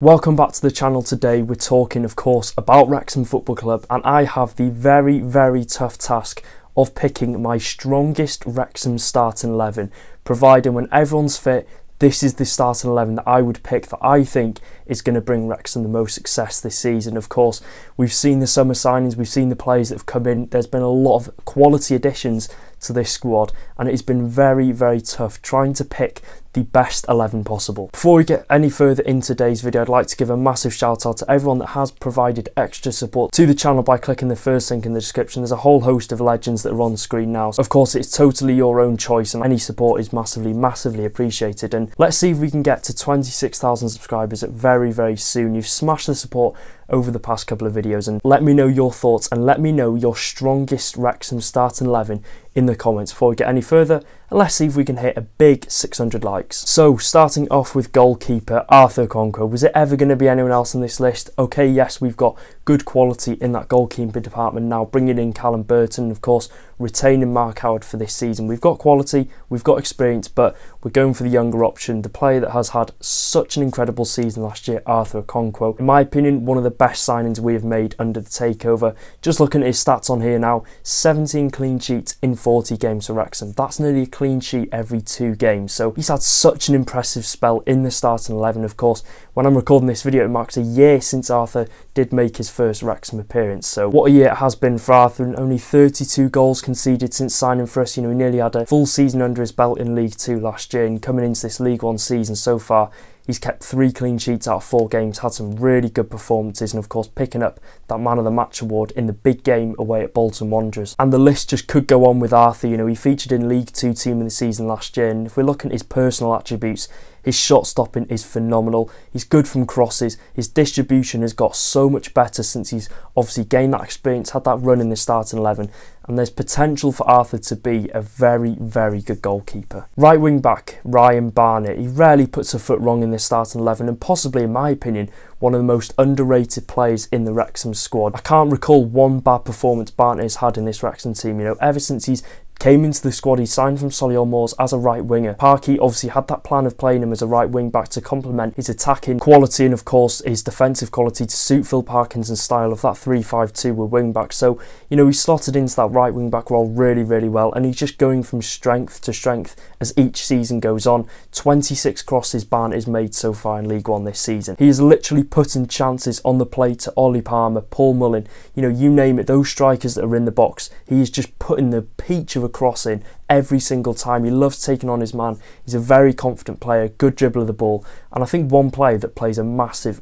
Welcome back to the channel. Today we're talking of course about Wrexham Football Club, and I have the very tough task of picking my strongest Wrexham starting 11, providing when everyone's fit, this is the starting 11 that I would pick that I think is going to bring Wrexham the most success this season. Of course, we've seen the summer signings, we've seen the players that have come in, there's been a lot of quality additions to this squad, and it has been very tough trying to pick the best 11 possible. Before we get any further in today's video, I'd like to give a massive shout out to everyone that has provided extra support to the channel by clicking the first link in the description. There's a whole host of legends that are on screen now. Of course, it's totally your own choice, and any support is massively appreciated. And let's see if we can get to 26,000 subscribers very soon. You've smashed the support over the past couple of videos, and let me know your thoughts and let me know your strongest Wrexham starting 11 in the comments before we get any further, and let's see if we can hit a big 600 likes. So starting off with goalkeeper Arthur Okonkwo. Was it ever going to be anyone else on this list? Okay, yes, we've got good quality in that goalkeeper department now, bringing in Callum Burton, of course retaining Mark Howard for this season. We've got quality, we've got experience, but we're going for the younger option, the player that has had such an incredible season last year, Arthur Okonkwo. In my opinion, one of the best signings we have made under the takeover. Just looking at his stats on here now, 17 clean sheets in 40 games for Wrexham. That's nearly a clean sheet every 2 games. So he's had such an impressive spell in the starting 11. Of course, when I'm recording this video, it marks a year since Arthur did make his first Wrexham appearance. So what a year it has been for Arthur, and only 32 goals conceded since signing for us. You know, he nearly had a full season under his belt in League 2 last year, and coming into this League 1 season so far, he's kept 3 clean sheets out of 4 games, had some really good performances, and of course picking up that Man of the Match award in the big game away at Bolton Wanderers. And the list just could go on with Arthur. You know, he featured in League 2 team of the season last year, and if we're looking at his personal attributes, his shot stopping is phenomenal. He's good from crosses. His distribution has got so much better since he's obviously gained that experience, had that run in the starting 11. And there's potential for Arthur to be a very good goalkeeper. Right wing back Ryan Barnett. He rarely puts a foot wrong in the starting 11, and possibly, in my opinion, one of the most underrated players in the Wrexham squad. I can't recall one bad performance Barnett has had in this Wrexham team. You know, ever since he's came into the squad, he signed from Solihull Moors as a right winger. Parky obviously had that plan of playing him as a right wing back to complement his attacking quality and of course his defensive quality to suit Phil Parkinson's style of that 3-5-2 with wing back. So, you know, he slotted into that right wing back role really well, and he's just going from strength to strength as each season goes on. 26 crosses Barnett has made so far in League 1 this season. He is literally putting chances on the plate to Ollie Palmer, Paul Mullin, you know, you name it, those strikers that are in the box. He is just putting the peach of a cross in every single time. He loves taking on his man. He's a very confident player, good dribbler of the ball, and I think one player that plays a massive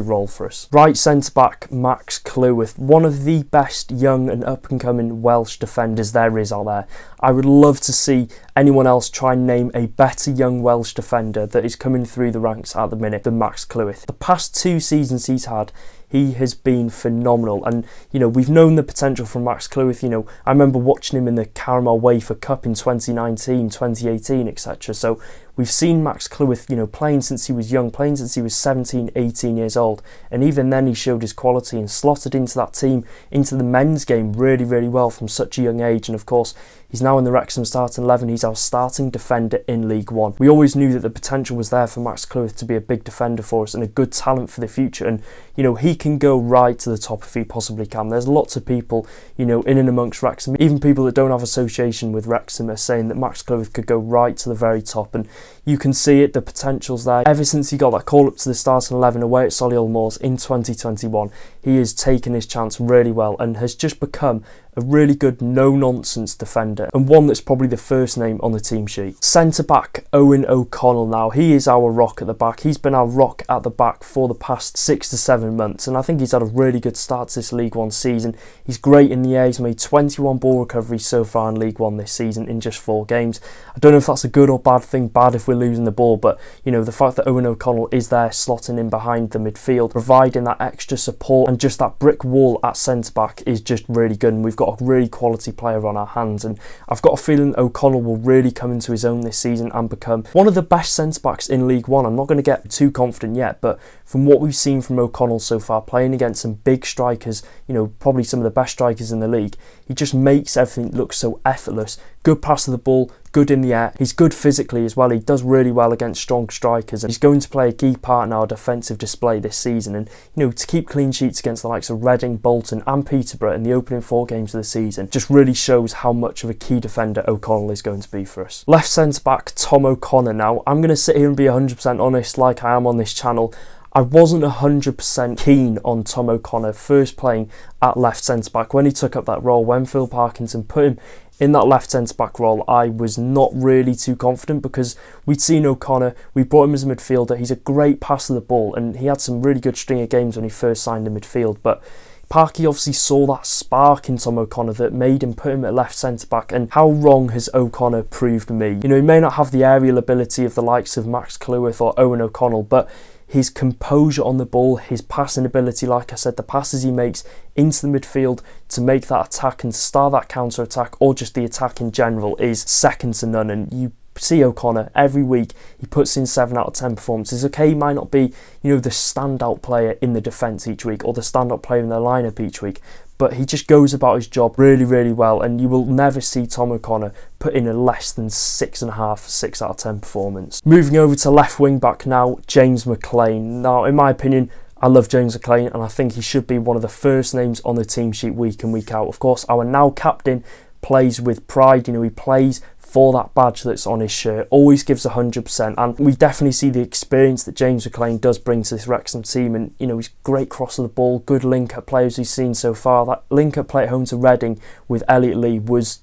role for us. Right centre back Max Cleworth, one of the best young and up and coming Welsh defenders there is out there. I would love to see anyone else try and name a better young Welsh defender that is coming through the ranks at the minute than Max Cleworth. The past 2 seasons he's had, he has been phenomenal, and you know, we've known the potential from Max Cleworth. You know, I remember watching him in the Caramel Wafer Cup in 2019, 2018, etc. So we've seen Max Cleworth, you know, playing since he was young, playing since he was 17, 18 years old, and even then he showed his quality and slotted into that team, into the men's game really well from such a young age. And of course, he's now in the Wrexham starting 11. He's our starting defender in League 1. We always knew that the potential was there for Max Cleworth to be a big defender for us and a good talent for the future, and you know, he can go right to the top if he possibly can. There's lots of people, you know, in and amongst Wrexham, even people that don't have association with Wrexham, are saying that Max Cleworth could go right to the very top, and you can see it, the potential's there. Ever since he got that call up to the starting 11 away at Solihull Moors in 2021, he has taken his chance really well and has just become a really good no-nonsense defender, and one that's probably the first name on the team sheet. Centre-back Owen O'Connell now, he is our rock at the back. He's been our rock at the back for the past 6 to 7 months, and I think he's had a really good start to this League 1 season. He's great in the air, he's made 21 ball recoveries so far in League 1 this season in just 4 games. I don't know if that's a good or bad thing, bad if we're losing the ball, but you know, the fact that Owen O'Connell is there slotting in behind the midfield, providing that extra support and just that brick wall at centre-back is just really good, and we've got a really quality player on our hands, and I've got a feeling O'Connell will really come into his own this season and become one of the best centre-backs in League 1. I'm not going to get too confident yet, but from what we've seen from O'Connell so far, playing against some big strikers, you know, probably some of the best strikers in the league, he just makes everything look so effortless, good pass of the ball, good in the air. He's good physically as well. He does really well against strong strikers, and he's going to play a key part in our defensive display this season. And to keep clean sheets against the likes of Reading, Bolton and Peterborough in the opening 4 games of the season just really shows how much of a key defender O'Connell is going to be for us. Left centre back Tom O'Connor. Now, I'm going to sit here and be 100% honest, like I am on this channel. I wasn't 100% keen on Tom O'Connor first playing at left centre back when he took up that role. When Phil Parkinson put him in that left centre back role, I was not really too confident, because we'd seen O'Connor, we brought him as a midfielder. He's a great passer of the ball, and he had some really good string of games when he first signed in midfield. But Parky obviously saw that spark in Tom O'Connor that made him put him at left centre back, and how wrong has O'Connor proved me? He may not have the aerial ability of the likes of Max Cleworth or Owen O'Connell, but his composure on the ball, his passing ability, like I said, the passes he makes into the midfield to make that attack and to start that counter-attack, or just the attack in general, is second to none. And you see O'Connor every week, he puts in 7 out of 10 performances. Okay, he might not be, the standout player in the defence each week, or the standout player in the lineup each week, but he just goes about his job really, really well, and you will never see Tom O'Connor put in a less than 6.5, 6 out of 10 performance. Moving over to left wing back now, James McLean. Now, in my opinion, I love James McLean, and I think he should be one of the first names on the team sheet week in, week out. Of course, our now captain plays with pride. He plays for that badge that's on his shirt, always gives 100%, and we definitely see the experience that James McLean does bring to this Wrexham team. And he's great cross of the ball, good link-up players we've seen so far. That link-up play at home to Reading with Elliot Lee was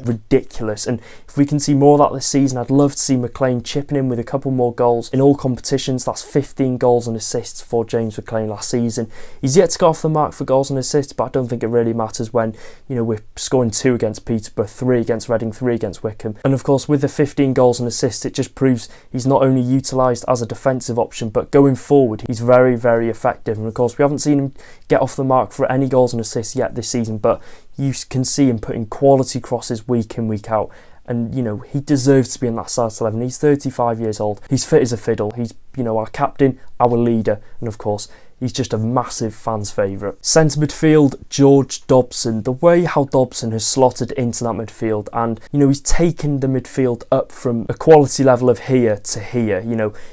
ridiculous, and if we can see more of that this season, I'd love to see McLean chipping in with a couple more goals in all competitions. That's 15 goals and assists for James McLean last season. He's yet to go off the mark for goals and assists, but I don't think it really matters when we're scoring 2 against Peterborough, 3 against Reading, 3 against Wycombe. And of course, with the 15 goals and assists, it just proves he's not only utilised as a defensive option, but going forward he's very, very effective. And of course, we haven't seen him get off the mark for any goals and assists yet this season, but you can see him putting quality crosses week in, week out. And, he deserves to be in that starting 11. He's 35 years old. He's fit as a fiddle. He's, our captain, our leader. And, of course, he's just a massive fan's favourite. Centre midfield, George Dobson. The way how Dobson has slotted into that midfield, and, he's taken the midfield up from a quality level of here to here.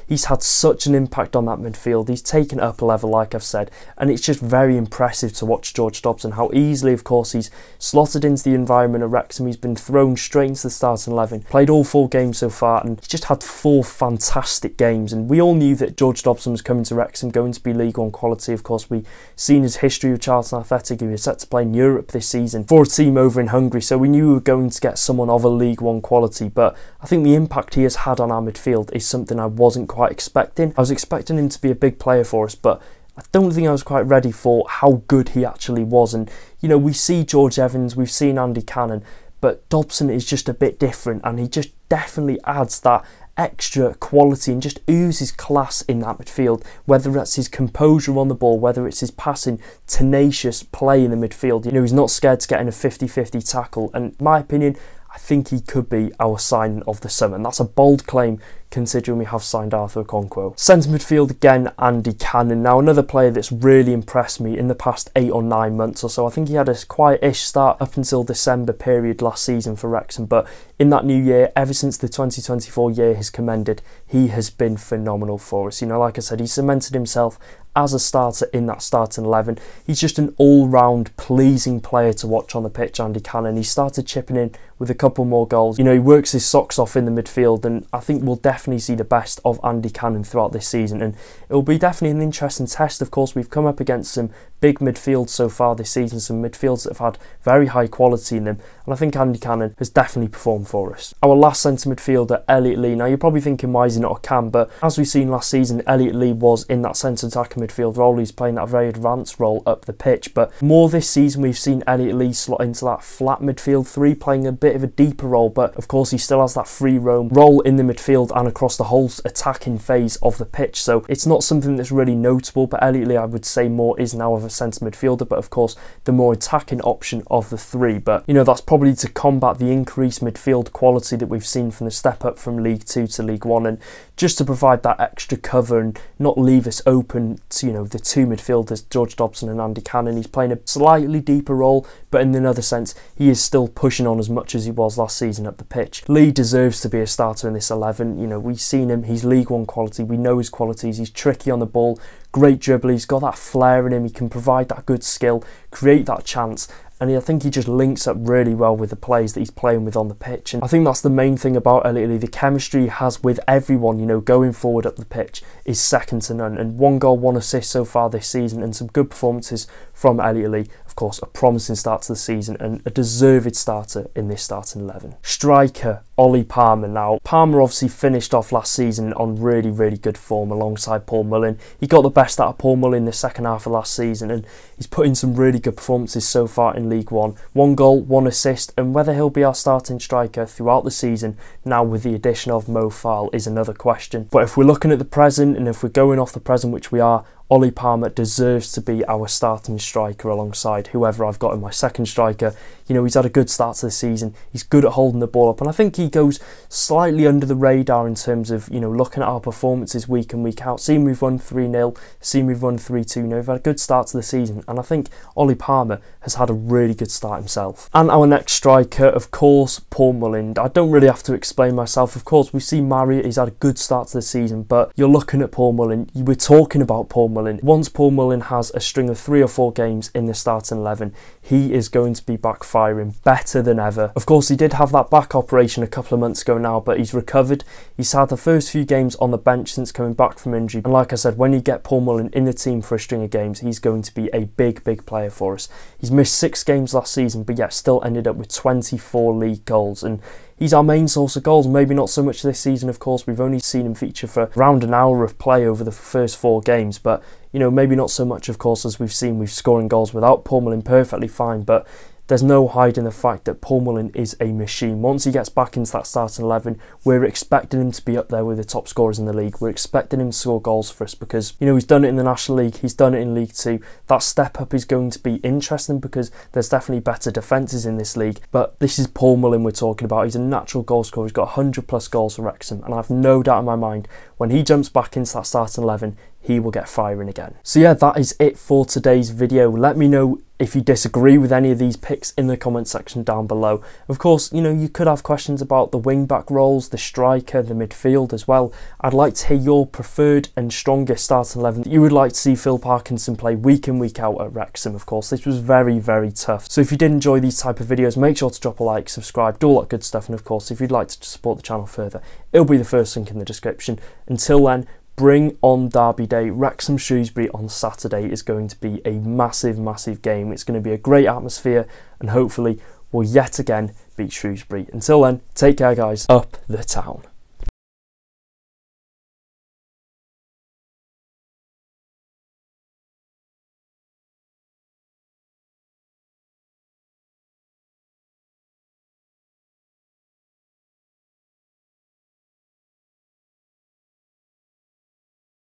He's had such an impact on that midfield. He's taken up a level, like I've said, and it's just very impressive to watch George Dobson, how easily, of course, he's slotted into the environment of Wrexham. He's been thrown straight into the starting 11, played all 4 games so far, and he's just had 4 fantastic games. And we all knew that George Dobson was coming to Wrexham, going to be League One quality. Of course, we've seen his history with Charlton Athletic. He was set to play in Europe this season for a team over in Hungary, so we knew we were going to get someone of a League One quality. But I think the impact he has had on our midfield is something I wasn't quite expecting. I was expecting him to be a big player for us, but I don't think I was quite ready for how good he actually was. And we see George Evans, we've seen Andy Cannon, but Dobson is just a bit different, and he just definitely adds that extra quality and just oozes class in that midfield, whether that's his composure on the ball, whether it's his passing, tenacious play in the midfield. He's not scared to get in a 50-50 tackle, and in my opinion, I think he could be our signing of the summer, and that's a bold claim considering we have signed Arthur Okonkwo. Centre midfield again, Andy Cannon. Now, another player that's really impressed me in the past 8 or 9 months or so. I think he had a quiet-ish start up until December period last season for Wrexham, but in that new year, ever since the 2024 year has commended, he has been phenomenal for us. Like I said, he cemented himself as a starter in that starting 11. He's just an all-round pleasing player to watch on the pitch, Andy Cannon. He started chipping in with a couple more goals. He works his socks off in the midfield, and I think we'll definitely see the best of Andy Cannon throughout this season, and it will be definitely an interesting test. Of course, we've come up against some big midfields so far this season, some midfields that have had very high quality in them, and I think Andy Cannon has definitely performed for us. Our last centre midfielder, Elliot Lee. Now, you're probably thinking, why is he not a cam? But as we've seen last season, Elliot Lee was in that centre attacking midfield role. He's playing that very advanced role up the pitch, but more this season we've seen Elliot Lee slot into that flat midfield 3, playing a bit of a deeper role, but of course he still has that free roam role in the midfield and across the whole attacking phase of the pitch, so it's not something that's really notable. But Elliot Lee, I would say, more is now of a centre midfielder, but of course the more attacking option of the 3. But that's probably to combat the increased midfield quality that we've seen from the step up from League 2 to League 1, and just to provide that extra cover and not leave us open to, you know, the two midfielders, George Dobson and Andy Cannon. He's playing a slightly deeper role, but in another sense, he is still pushing on as much as he was last season up the pitch. Lee deserves to be a starter in this 11. You know, we've seen him, he's League One quality, we know his qualities, he's tricky on the ball, great dribbler, he's got that flair in him, he can provide that good skill, create that chance, and I think he just links up really well with the players that he's playing with on the pitch. And I think that's the main thing about Elliot Lee. The chemistry he has with everyone, you know, going forward up the pitch is second to none. And 1 goal, 1 assist so far this season, and some good performances from Elliot Lee. Of course, a promising start to the season and a deserved starter in this starting 11. Striker Ollie Palmer. Now, Palmer obviously finished off last season on really, really good form alongside Paul Mullin. He got the best out of Paul Mullin in the second half of last season, and he's put in some really good performances so far in League One. 1 goal, 1 assist, and whether he'll be our starting striker throughout the season, now with the addition of Mo Fowl, is another question. But if we're looking at the present, and if we're going off the present, which we are, Ollie Palmer deserves to be our starting striker alongside whoever I've got in my second striker. You know, he's had a good start to the season. He's good at holding the ball up, and I think he goes slightly under the radar in terms of, you know, looking at our performances week in, week out. Seeing we've won 3-0, seeing we've won 3-2. You know, we've had a good start to the season, and I think Ollie Palmer has had a really good start himself. And our next striker, of course, Paul Mullin. I don't really have to explain myself. Of course, we've seen Marriott, he's had a good start to the season, but you're looking at Paul Mullin, we're talking about Paul Mullin. Once Paul Mullin has a string of 3 or 4 games in the starting 11, he is going to be backfiring better than ever. Of course, he did have that back operation a couple of months ago now, but he's recovered. He's had the first few games on the bench since coming back from injury. And like I said, when you get Paul Mullin in the team for a string of games, he's going to be a big, big player for us. He's missed 6 games last season, but yet still ended up with 24 league goals. And he's our main source of goals, maybe not so much this season, of course. We've only seen him feature for around an hour of play over the first 4 games, but, you know, maybe not so much, of course, as we've seen. We're scoring goals without Paul Mullin perfectly fine, but there's no hiding the fact that Paul Mullin is a machine. Once he gets back into that starting 11, we're expecting him to be up there with the top scorers in the league. We're expecting him to score goals for us because, you know, he's done it in the National League, he's done it in League 2. That step up is going to be interesting because there's definitely better defences in this league. But this is Paul Mullin we're talking about. He's a natural goal scorer. He's got 100 plus goals for Wrexham, and I have no doubt in my mind when he jumps back into that starting 11, he will get firing again. So yeah, that is it for today's video. Let me know if you disagree with any of these picks in the comment section down below. Of course, you know, you could have questions about the wing-back roles, the striker, the midfield as well. I'd like to hear your preferred and strongest starting 11 that you would like to see Phil Parkinson play week in, week out at Wrexham. Of course, this was very, very tough. So if you did enjoy these type of videos, make sure to drop a like, subscribe, do all that good stuff. And of course, if you'd like to support the channel further, it'll be the first link in the description. Until then, bring on Derby Day. Wrexham Shrewsbury on Saturday is going to be a massive, massive game. It's going to be a great atmosphere, and hopefully we'll yet again beat Shrewsbury. Until then, take care guys, up the town.